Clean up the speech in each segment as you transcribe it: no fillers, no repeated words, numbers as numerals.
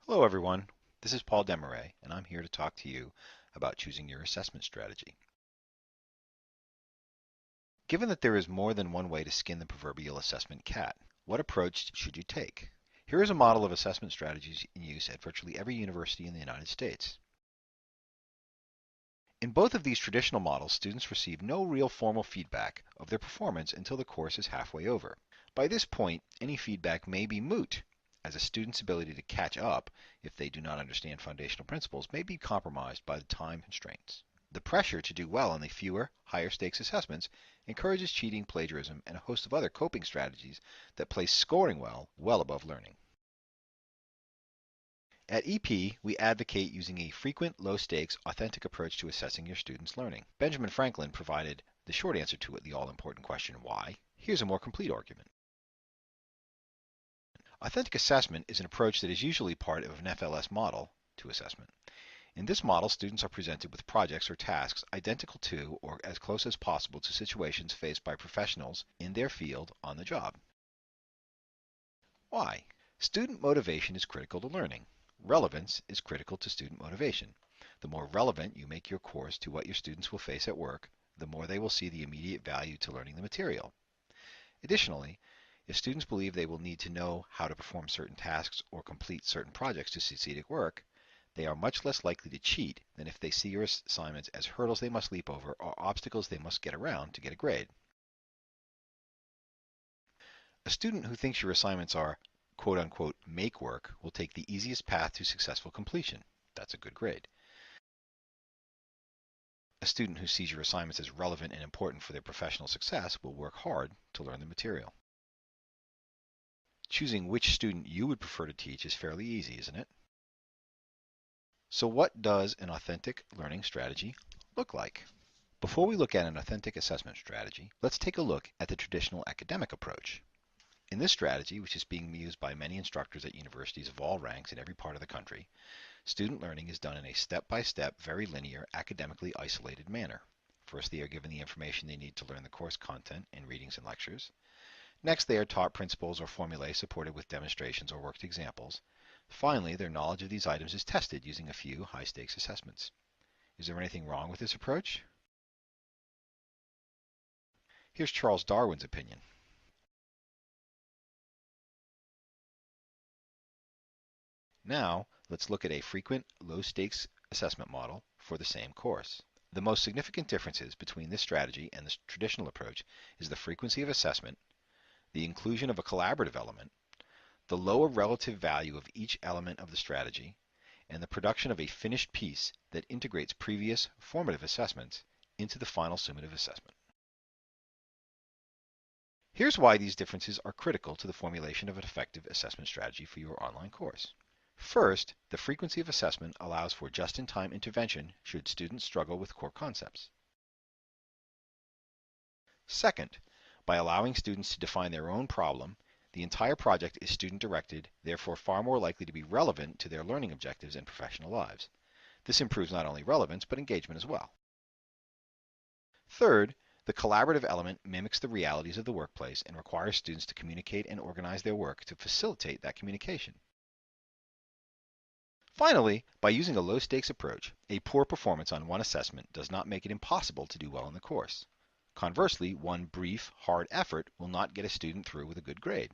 Hello everyone, this is Paul Desmarais, and I'm here to talk to you about choosing your assessment strategy. Given that there is more than one way to skin the proverbial assessment cat, what approach should you take? Here is a model of assessment strategies in use at virtually every university in the United States. In both of these traditional models, students receive no real formal feedback of their performance until the course is halfway over. By this point, any feedback may be moot, as a student's ability to catch up if they do not understand foundational principles may be compromised by the time constraints. The pressure to do well on the fewer, higher stakes assessments encourages cheating, plagiarism, and a host of other coping strategies that place scoring well above learning. At EP, we advocate using a frequent, low-stakes, authentic approach to assessing your students' learning. Benjamin Franklin provided the short answer to the all-important question, why? Here's a more complete argument. Authentic assessment is an approach that is usually part of an FLS model to assessment. In this model, students are presented with projects or tasks identical to or as close as possible to situations faced by professionals in their field on the job. Why? Student motivation is critical to learning. Relevance is critical to student motivation. The more relevant you make your course to what your students will face at work, the more they will see the immediate value to learning the material. Additionally, if students believe they will need to know how to perform certain tasks or complete certain projects to succeed at work, they are much less likely to cheat than if they see your assignments as hurdles they must leap over or obstacles they must get around to get a grade. A student who thinks your assignments are quote unquote make work will take the easiest path to successful completion. That's a good grade. A student who sees your assignments as relevant and important for their professional success will work hard to learn the material. Choosing which student you would prefer to teach is fairly easy, isn't it? So what does an authentic learning strategy look like? Before we look at an authentic assessment strategy, let's take a look at the traditional academic approach. In this strategy, which is being used by many instructors at universities of all ranks in every part of the country, student learning is done in a step-by-step, very linear, academically isolated manner. First, they are given the information they need to learn the course content in readings and lectures. Next, they are taught principles or formulae supported with demonstrations or worked examples. Finally, their knowledge of these items is tested using a few high-stakes assessments. Is there anything wrong with this approach? Here's Charles Darwin's opinion. Now, let's look at a frequent, low-stakes assessment model for the same course. The most significant differences between this strategy and the traditional approach is the frequency of assessment, the inclusion of a collaborative element, the lower relative value of each element of the strategy, and the production of a finished piece that integrates previous formative assessments into the final summative assessment. Here's why these differences are critical to the formulation of an effective assessment strategy for your online course. First, the frequency of assessment allows for just-in-time intervention should students struggle with core concepts. Second, by allowing students to define their own problem, the entire project is student-directed, therefore far more likely to be relevant to their learning objectives and professional lives. This improves not only relevance, but engagement as well. Third, the collaborative element mimics the realities of the workplace and requires students to communicate and organize their work to facilitate that communication. Finally, by using a low-stakes approach, a poor performance on one assessment does not make it impossible to do well in the course. Conversely, one brief, hard effort will not get a student through with a good grade.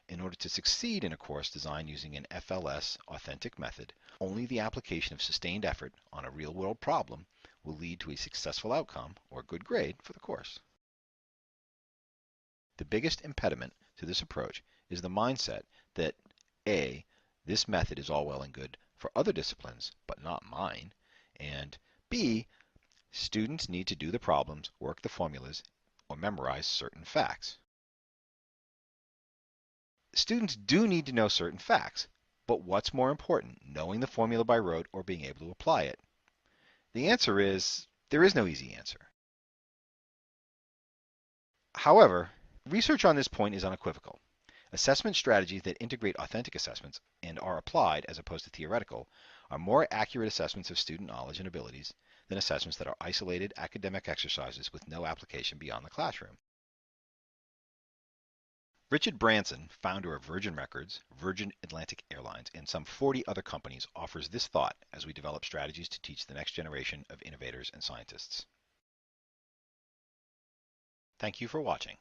In order to succeed in a course designed using an FLS authentic method, only the application of sustained effort on a real-world problem will lead to a successful outcome or good grade for the course. The biggest impediment to this approach is the mindset that A, this method is all well and good for other disciplines, but not mine, and B, students need to do the problems, work the formulas, or memorize certain facts. Students do need to know certain facts, but what's more important, knowing the formula by rote or being able to apply it? The answer is, there is no easy answer. However, research on this point is unequivocal. Assessment strategies that integrate authentic assessments and are applied as opposed to theoretical are more accurate assessments of student knowledge and abilities than assessments that are isolated academic exercises with no application beyond the classroom. Richard Branson, founder of Virgin Records, Virgin Atlantic Airlines, and some 40 other companies, offers this thought as we develop strategies to teach the next generation of innovators and scientists. Thank you for watching.